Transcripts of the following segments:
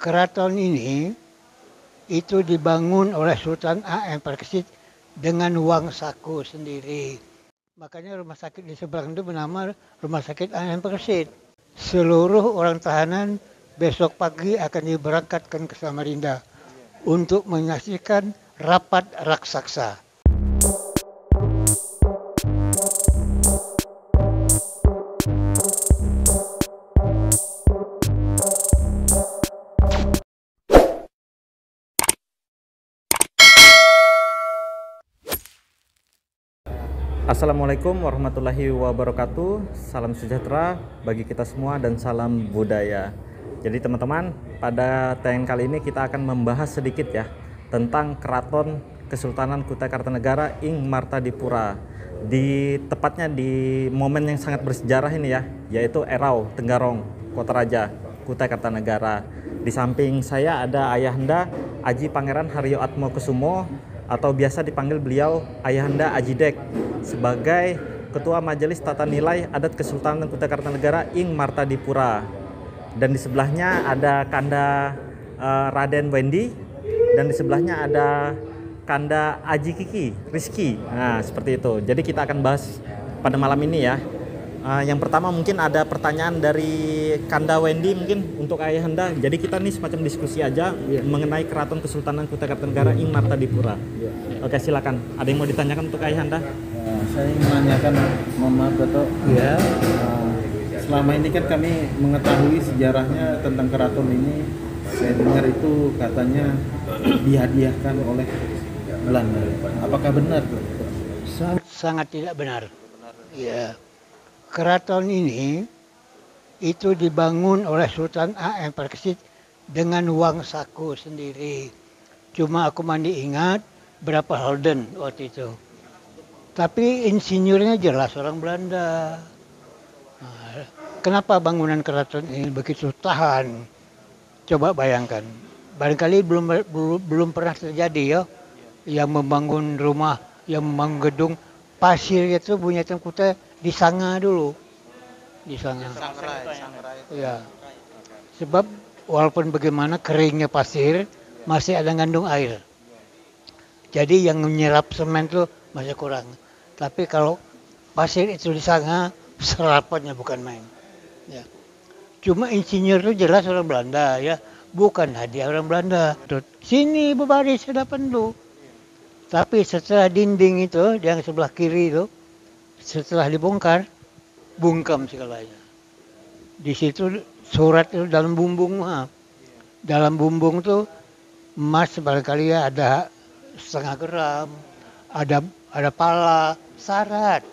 Keraton ini itu dibangun oleh Sultan A.M. Parkesit dengan uang saku sendiri. Makanya rumah sakit di seberang itu bernama Rumah Sakit A.M. Parkesit. Seluruh orang tahanan besok pagi akan diberangkatkan ke Samarinda untuk menyaksikan rapat raksasa. Assalamualaikum warahmatullahi wabarakatuh. Salam sejahtera bagi kita semua dan salam budaya. Jadi teman-teman, pada tayangan kali ini kita akan membahas sedikit ya tentang Keraton Kesultanan Kutai Kartanegara ing Martadipura. Tepatnya di momen yang sangat bersejarah ini ya, yaitu Erau Tenggarong Kota Raja Kutai Kartanegara. Di samping saya ada Ayahanda Aji Pangeran Haryo Atmokusumo, atau biasa dipanggil beliau Ayahanda Aji Dek, sebagai Ketua Majelis Tata Nilai Adat Kesultanan Kutai Kartanegara ing Martadipura. Dan di sebelahnya ada Kanda Raden Wendy, dan di sebelahnya ada Kanda Aji Kiki Rizky. Nah, seperti itu. Jadi kita akan bahas pada malam ini ya. Yang pertama mungkin ada pertanyaan dari Kanda Wendy mungkin untuk Ayahanda. Jadi kita nih semacam diskusi aja mengenai Keraton Kesultanan Kutai Kartanegara ing Martadipura. Oke, silakan. Ada yang mau ditanyakan untuk Ayahanda? Saya ingin menanyakan, mohon maaf Dato. Selama ini kan kami mengetahui sejarahnya tentang keraton ini. Saya dengar itu katanya dihadiahkan oleh Belanda. Apakah benar? Sangat tidak benar. Ya. Keraton ini itu dibangun oleh Sultan A.M. Parkesit dengan uang saku sendiri. Cuma aku mandi ingat berapa holden waktu itu. Tapi insinyurnya jelas orang Belanda. Nah, kenapa bangunan keraton ini begitu tahan? Coba bayangkan. Barangkali belum pernah terjadi ya, yang membangun rumah, yang membangun gedung, pasirnya itu punya Kutai disanga dulu, disanga. Ya, sebab walaupun bagaimana keringnya pasir, masih ada ngandung air. Jadi yang menyerap semen itu masih kurang. Tapi kalau pasir itu disanga, serapannya bukan main. Ya. Cuma insinyur itu jelas orang Belanda ya, bukan hadiah orang Belanda. Sini berbaris hadapan dulu. Tapi setelah dinding itu, yang sebelah kiri itu, setelah dibongkar, bungkam segalanya. Di situ surat itu dalam bumbung, dalam bumbung tuh emas barangkali ya ada setengah gram, ada pala, syarat,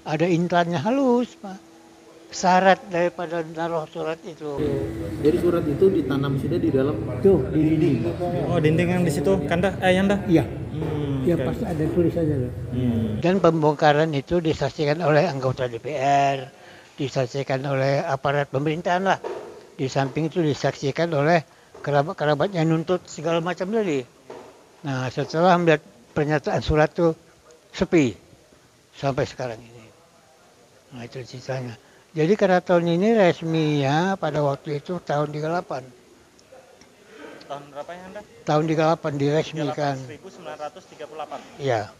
ada intannya halus, Pak. Syarat daripada naruh surat itu. Jadi surat itu ditanam sudah di dalam Tuh di dinding. Oh, dinding yang di situ, Kanda, Ayahanda? Iya. Ya Okay. pasti ada tulisannya loh. Dan pembongkaran itu disaksikan oleh anggota DPR, disaksikan oleh aparat pemerintahan lah. Di samping itu disaksikan oleh kerabat-kerabat yang nuntut segala macam tadi. Nah, setelah melihat pernyataan surat itu sepi sampai sekarang ini. Nah, itu ceritanya. Jadi keraton ini resminya pada waktu itu tahun 38. Tahun berapa ya Anda? Tahun 38 diresmikan. 1938. Ya.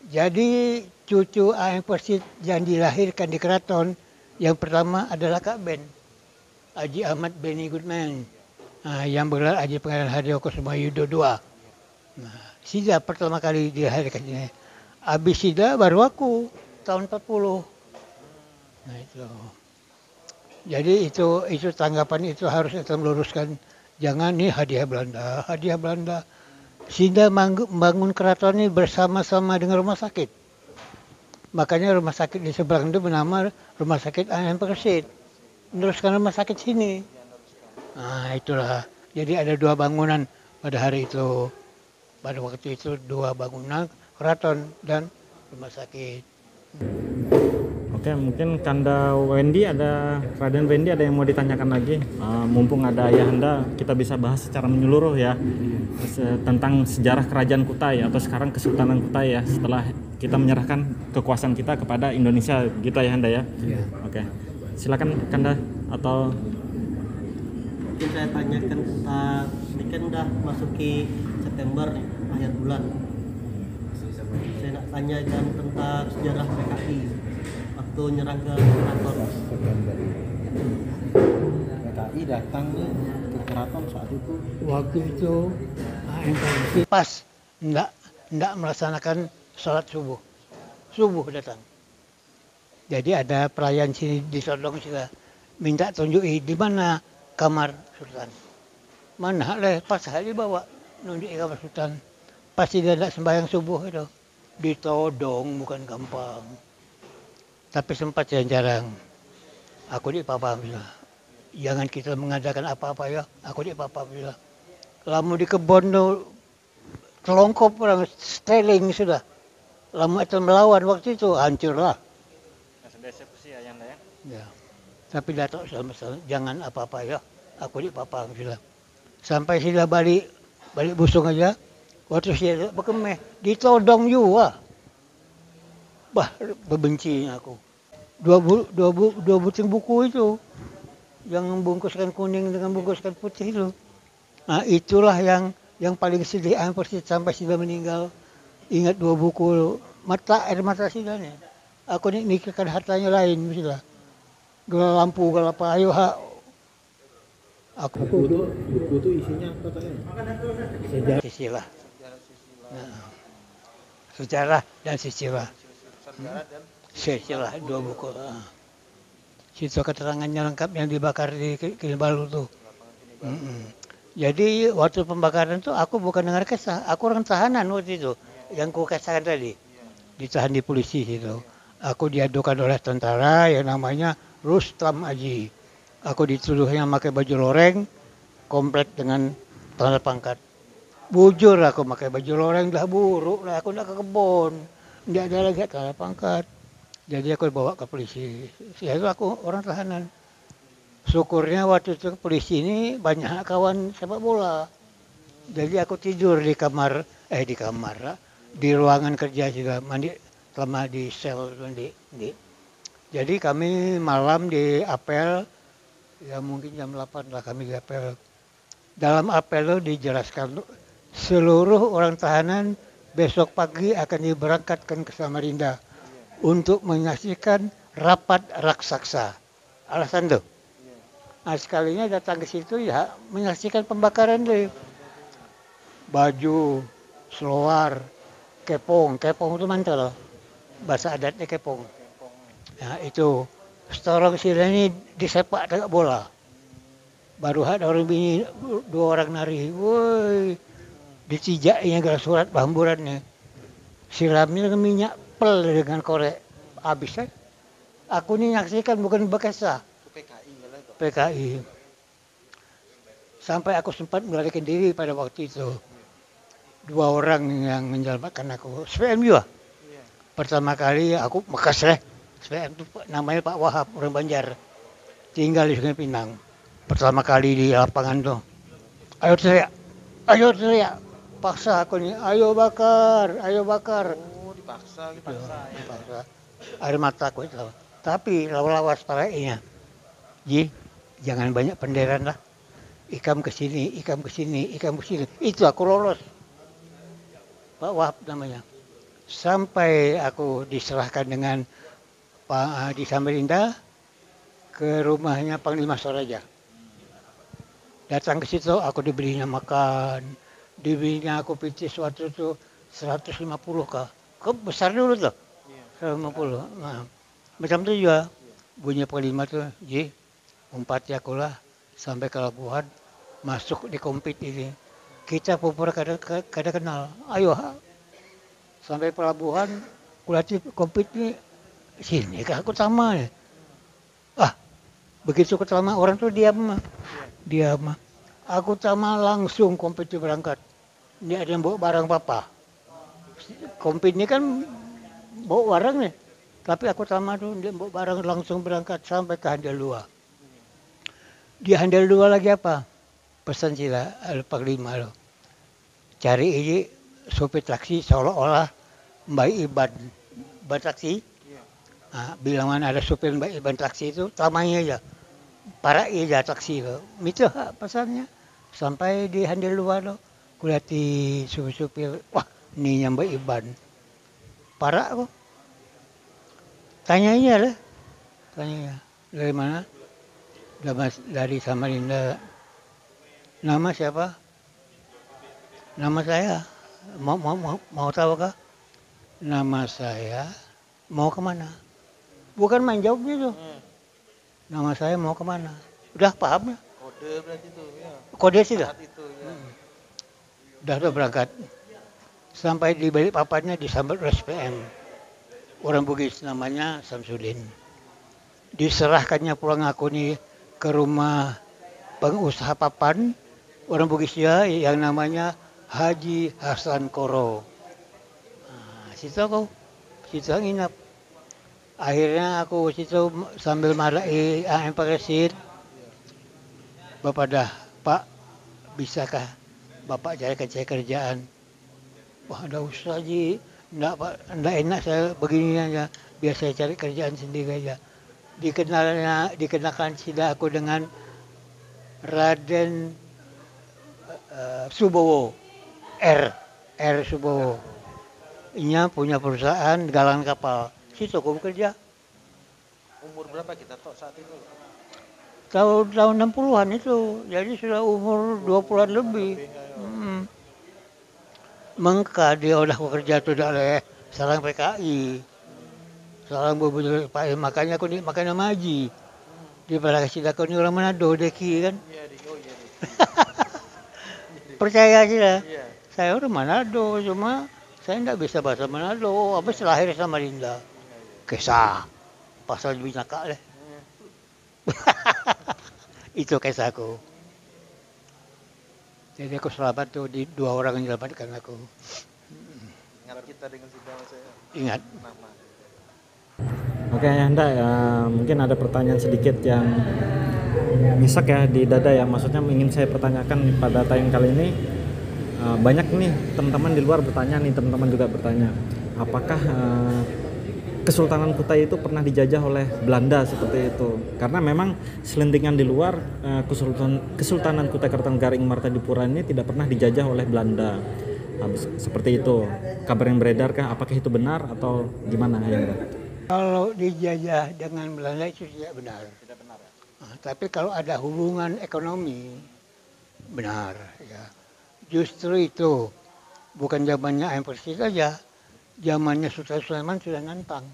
Jadi cucu A.M. Parkesit yang dilahirkan di keraton yang pertama adalah Kak Ben, Haji Ahmad Beni Goodman, yang bergelar Haji Pangeran Haryo Kusumo Yudo II. Nah, Sida pertama kali dilahirkan ini. Abis Sida baru aku tahun 40. Nah itu. Jadi itu tanggapan itu harus kita meluruskan. Jangan nih hadiah Belanda. Sida membangun keraton ini bersama-sama dengan rumah sakit. Makanya rumah sakit di seberang itu bernama Rumah Sakit A.M. Parkesit. Meneruskan rumah sakit sini. Nah itulah. Jadi ada dua bangunan pada hari itu. Pada waktu itu dua bangunan keraton dan rumah sakit. Oke, mungkin Kanda Wendy Raden Wendy ada yang mau ditanyakan lagi. Mumpung ada Ayahanda, kita bisa bahas secara menyeluruh ya tentang sejarah Kerajaan Kutai atau sekarang Kesultanan Kutai ya, setelah kita menyerahkan kekuasaan kita kepada Indonesia gitu Ayahanda ya. Oke, silakan Kanda atau mungkin saya tanyakan tentang ini kan udah masuki September nih, akhir bulan. Saya nak tanyakan tentang sejarah PKI waktu nyerang ke keraton. PKI datang nih ke keraton saat itu. Waktu itu AMPRC pas enggak melaksanakan sholat subuh. Subuh datang. Jadi ada pelayan sini disodong sudah minta tunjuki di mana kamar Sultan. Mana leh pas hari bawa nunjuki kamar Sultan. Pasti dia tidak sembahyang subuh itu. Ditodong bukan gampang. Tapi sempat jarang. Aku di papa bilang, jangan kita mengadakan apa-apa ya. Aku di papa bilang, lamu di kebun tuh kelongkop orang steling sudah. Lamu itu melawan waktu itu hancurlah. Ya. Tapi datuk sama jangan apa-apa ya. Aku di papa bilang. Sampai sila balik busung aja. Waktu saya berkemeh, ditodong juga. Bah, berbenci aku. Dua buting buku itu. Yang membungkuskan kuning dengan bungkuskan putih itu. Nah, itulah yang paling sedih persis sampai sila meninggal. Ingat dua buku air mata silanya. Aku nikahkan hartanya lain sila. Gelap lampu, gelap apa, ayo ha. Buku itu isinya apa tanya? Sejarah sisilah. Nah, sejarah dan sisilah. Sisilah dua buku. Situ keterangannya lengkap yang dibakar di Kinabalu tuh. Jadi waktu pembakaran tuh aku bukan dengar kisah, aku orang tahanan waktu itu. Yang ku kisahkan tadi. Ditahan di polisi situ. Aku diadukan oleh tentara yang namanya Rustam Aji. Aku dituduhnya pakai baju loreng, komplit dengan tanda pangkat. Bujur aku pakai baju loreng, dah buruk lah, aku nak ke kebun. Tidak ada lagi tanda pangkat. Jadi aku dibawa ke polisi. Itu aku orang tahanan. Syukurnya waktu itu polisi ini banyak kawan sepak bola. Jadi aku tidur di kamar, di ruangan kerja juga, mandi selama di sel mandi. Jadi kami malam di apel, ya mungkin jam 8 lah kami di apel. Dalam apel itu dijelaskan seluruh orang tahanan besok pagi akan diberangkatkan ke Samarinda untuk menyaksikan rapat raksasa. Alasan tuh. Nah, sekalinya datang ke situ ya menyaksikan pembakaran deh. Baju, seluar, kepong itu mantel. Bahasa adatnya kepong. Nah itu, setorong sila ini disepak dengan bola. Baru ada orang bini, dua orang nari. Woi, dicijaknya ke surat pamburannya. Siramnya dengan minyak pel dengan korek. Habis kan? Aku ini nyaksikan bukan bekasa. PKI. Sampai aku sempat melarikan diri pada waktu itu. Dua orang yang menyelamatkan aku. SPM juga. Pertama kali aku bekas SPM itu namanya Pak Wahab, orang Banjar. Tinggal di Sungai Pinang. Pertama kali di lapangan tuh. Ayo teriak. Paksa aku nih, ayo bakar. Oh, dipaksa. Dipaksa. Air mata aku itu. Tapi lawas parainya. Jangan banyak penderan lah. Ikam ke sini. Itu aku lolos. Pak Wahab namanya. Sampai aku diserahkan dengan Pak di Samarinda ke rumahnya Panglima Soraja. Datang ke situ aku dibelinya makan, dibelinya aku picis waktu itu 150 kah. Besar dulu tuh. 150. Nah, macam itu juga bunyi Panglima tuh, umpati aku lah sampai ke Labuhan, masuk di kompit ini. Kita pura kada kenal. Ayo sampai pelabuhan, kulati kompit ini sini kah aku sama ya. Begitu ketama orang tuh diam. Aku sama langsung kompit berangkat. Ini ada yang bawa barang papa. Kompit ini kan bawa barang nih. Tapi aku sama tuh dia bawa barang langsung berangkat sampai ke Handal 2. Di Handal 2 lagi apa? Pesan sila Panglima loh. Cari ini sopir taksi seolah-olah Mbak Iban taksi. Nah, bilangan ada supir Mbak Iban taksi itu tamanya aja. para iya taksi lo. Itu pesannya. Sampai di handil luar lo. Kulihat di supir, wah ini nyampe Iban. Para kok. Tanya iya lah. Tanya iya. Dari mana? Dari Samarinda. Nama siapa? Nama saya. Mau tahu kah? Nama saya mau kemana? Bukan main jawab gitu. Nama saya mau kemana? Udah paham ya? Kode berarti itu ya. Kode sih dah. Saat itu ya. Udah berangkat. Sampai di balik papannya disambut SPM. Orang Bugis namanya Samsudin. Diserahkannya pulang aku nih ke rumah pengusaha papan orang Bugis ya yang namanya Haji Hasan Koro. Nah, situ aku, situ nginap. Akhirnya aku situ sambil marahi AM Presid. Bapak dah, Pak, bisakah Bapak cari kerjaan? Wah, ada usah Ji. Enggak Pak, enggak enak saya begini aja. Biar saya cari kerjaan sendiri aja. Dikenakan sida aku dengan Raden Subowo, R Subowo. Inya punya perusahaan galang kapal. Situ aku bekerja. Umur berapa kita tahu saat itu? Tahun 60-an itu, jadi sudah umur 20-an lebih. Mengka dia udah bekerja tuh oleh sarang PKI. Sarang berbunyi PKI, makanya aku makanya maji. Dia pada kasih aku ni orang Manado, Deki kan. Iya, iya. Percaya sih lah. Iya. Saya orang Manado, cuma saya enggak bisa bahasa Manado. Habis lahir di Samarinda. Kisah. Pasal binaka lah. Itu kisahku. Jadi aku selamat tuh di 2 orang yang menyelamatkan aku. Ingat kita dengan saudara saya. Ingat. Nama. Oke Anda, mungkin ada pertanyaan sedikit yang misak ya di dada ya. Maksudnya ingin saya pertanyakan pada tayang kali ini. Banyak nih teman-teman di luar bertanya nih, teman-teman juga bertanya. Apakah Kesultanan Kutai itu pernah dijajah oleh Belanda seperti itu? Karena memang selentingan di luar Kesultanan Kutai Kartanegara Ing Martadipura ini tidak pernah dijajah oleh Belanda. Seperti itu. Kabar yang beredar kah? Apakah itu benar atau gimana ya? Kalau dijajah dengan Belanda itu tidak benar. Tidak benar ya? Tapi kalau ada hubungan ekonomi, benar. Ya. Justru itu, bukan zamannya AM Persis saja, zamannya Sultan Sulaiman sudah nantang.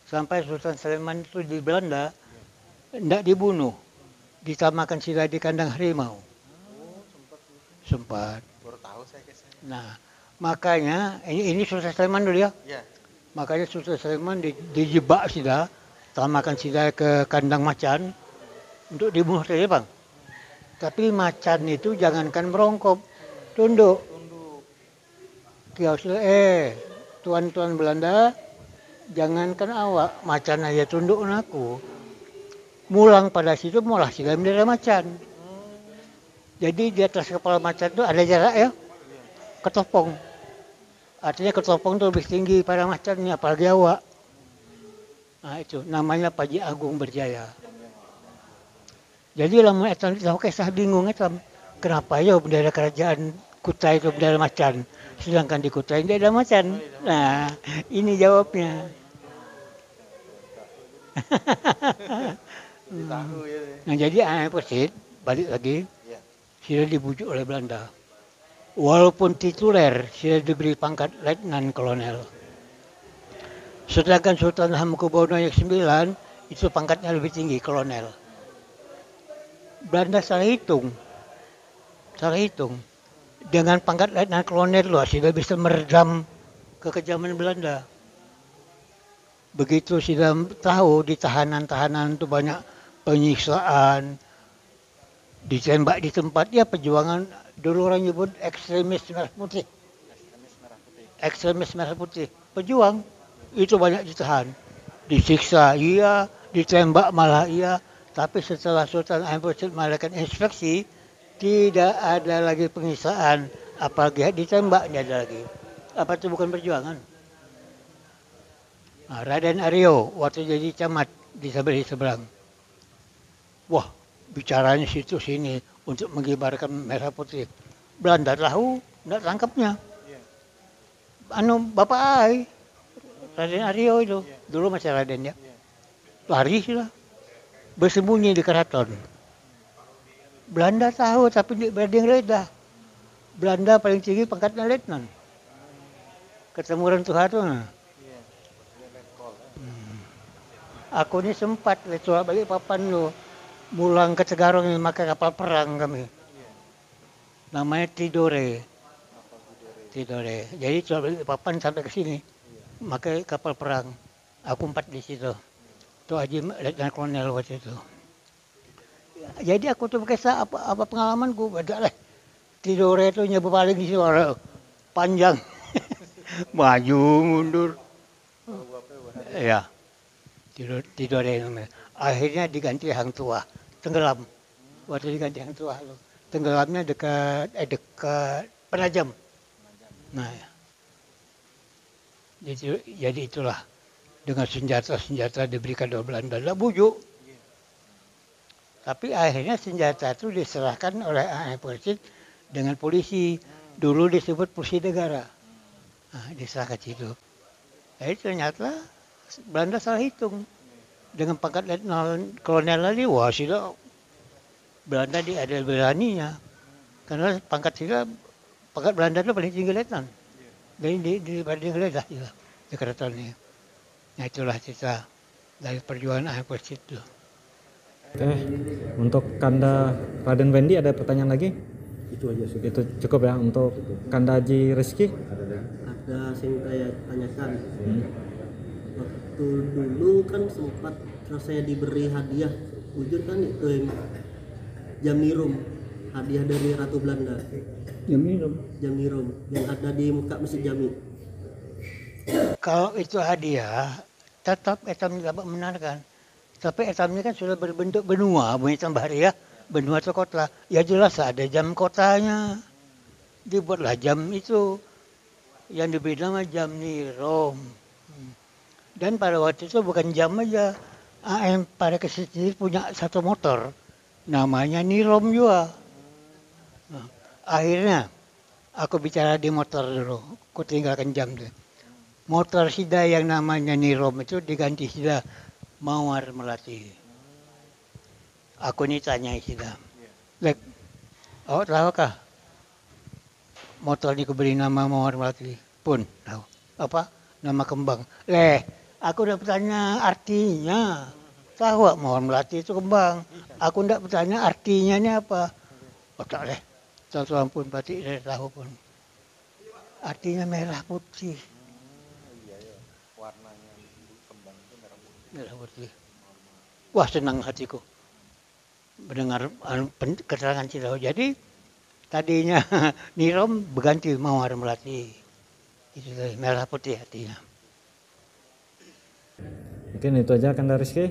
Sampai Sultan Sulaiman itu di Belanda, tidak dibunuh, ditamakan sila di kandang harimau. Sempat. Baru tahu saya kisahnya. Nah, makanya, ini Sultan Sulaiman dulu ya. Iya. Makanya Sultan Sulaiman dijebak sida, tamakan sida ke kandang macan untuk dibunuh saja bang. Tapi macan itu jangankan merongkok, tunduk. Kios tuan-tuan Belanda, jangankan awak, macan aja tunduk aku. Mulang pada situ malah sida bendera macan. Jadi di atas kepala macan itu ada jarak ya, ketopong. Artinya ketopong itu lebih tinggi pada macannya, apalagi awak. Nah itu namanya Paji Agung Berjaya. Jadi lama etam tahu kisah bingung etam. Kenapa ya bendera kerajaan Kutai itu bendera macan, sedangkan di Kutai tidak ada macan. Nah ini jawabnya. Tahu ya. Nah jadi AM Persid balik lagi, Iya. sudah dibujuk oleh Belanda. Walaupun tituler, sudah diberi pangkat letnan kolonel. Sedangkan Sultan Hamengkubuwono yang 9 itu pangkatnya lebih tinggi, kolonel. Belanda salah hitung. Dengan pangkat letnan kolonel loh, sudah bisa meredam kekejaman Belanda. Begitu sudah tahu di tahanan-tahanan itu banyak penyiksaan, ditembak di tempat, ya perjuangan. Dulu orang nyebut ekstremis merah putih. Ekstremis merah putih. Pejuang. Itu banyak ditahan. Disiksa, iya. Ditembak malah, iya. Tapi setelah Sultan Ahmed Persit melakukan inspeksi, tidak ada lagi penyiksaan. Apalagi ditembak, tidak ada lagi. Apa itu bukan perjuangan? Nah, Raden Aryo, waktu jadi camat di seberang. Wah, bicaranya situ sini untuk mengibarkan merah putih. Belanda tahu, nggak tangkapnya. Bapak Ai, Raden Aryo itu, dulu masih Raden ya. Lari sudah, bersembunyi di keraton. Belanda tahu tapi tidak berani geledah. Belanda paling tinggi pangkatnya letnan. Ketemu orang Soeharto. Aku ini sempat letua balik papan lo, mulang ke Tegarong memakai kapal perang kami. Namanya Tidore. Jadi coba balik papan sampai ke sini, pakai kapal perang. Aku 4 di situ. Itu Haji Letnan Kolonel waktu itu. Jadi aku tuh kisah apa pengalamanku, beda lah. Tidore itu nyebu paling di situ panjang, maju mundur. Ya. Tidur namanya. Akhirnya diganti Hang Tuah, tenggelam. Waktu diganti Hang Tuah, tenggelamnya dekat Penajam. Nah, jadi itulah dengan senjata diberikan oleh Belanda, tidak bujuk. Tapi akhirnya senjata itu diserahkan oleh ANP Persib dengan polisi. Dulu disebut polisi negara. Nah, diserahkan situ. Jadi ternyata Belanda salah hitung. Dengan pangkat letnan kolonel tadi, wah sudah Belanda ada beraninya. Karena pangkat Belanda itu paling tinggi letnan. Jadi di geledah juga di keraton ini. Nah itulah cerita dari perjuangan ANP Persib itu. Oke, untuk Kanda Raden Wendy ada pertanyaan lagi? Itu aja sudah. Itu cukup ya. Untuk Kanda Haji Rizky? Ada yang saya tanyakan. Waktu dulu kan sempat saya diberi hadiah, jujur kan itu yang Jamirum, hadiah dari Ratu Belanda. Jamirum yang ada di muka Masjid Jami. Kalau itu hadiah, tetap etam dapat membenarkan. Tapi etamnya kan sudah berbentuk benua, bukan bahari ya, benua atau kota. Ya jelas ada jam kotanya. Dibuatlah jam itu yang diberi nama jam Nirom. Dan pada waktu itu bukan jam aja, AM pada kesini punya satu motor, namanya Nirom juga. Nah, akhirnya aku bicara di motor dulu, aku tinggalkan jam deh. Motor Sida yang namanya Nirom itu diganti Sida Mawar Melati. Aku ini tanya Sida, Lek, awak tahu kah motor ini kuberi nama Mawar Melati? Pun tahu. Apa? Nama kembang. Aku udah bertanya artinya. Tahu gak Mawar Melati itu kembang. Aku tidak bertanya artinya ini apa. Oh tak leh. Tahu ampun batik saya tahu pun. Artinya merah putih. Warnanya kembang itu Merah putih. Wah senang hatiku mendengar keterangan Cidau. Jadi tadinya Nirom berganti Mawar Melati. Itu merah putih artinya. Mungkin itu aja Kanda Rizky.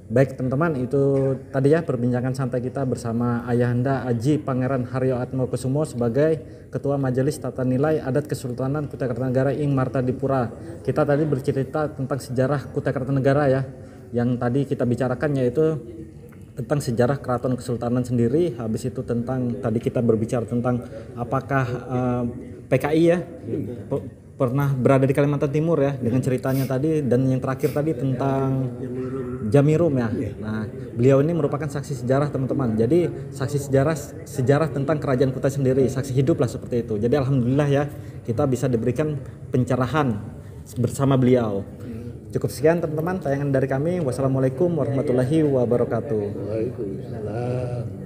Baik teman-teman, itu tadi ya perbincangan santai kita bersama Ayahanda Aji Pangeran Haryo Atmokusumo sebagai Ketua Majelis Tata Nilai Adat Kesultanan Kutai Kartanegara Ing Martadipura. Kita tadi bercerita tentang sejarah Kutai Kartanegara ya. Yang tadi kita bicarakan yaitu tentang sejarah Keraton Kesultanan sendiri. Habis itu tentang tadi kita berbicara tentang apakah PKI ya pernah berada di Kalimantan Timur ya dengan ceritanya tadi, dan yang terakhir tadi tentang Jamirum ya. Nah, beliau ini merupakan saksi sejarah teman-teman. Jadi saksi sejarah tentang kerajaan Kutai sendiri, saksi hidup lah seperti itu. Jadi alhamdulillah ya kita bisa diberikan pencerahan bersama beliau. Cukup sekian teman-teman tayangan dari kami. Wassalamualaikum warahmatullahi wabarakatuh. Waalaikumsalam.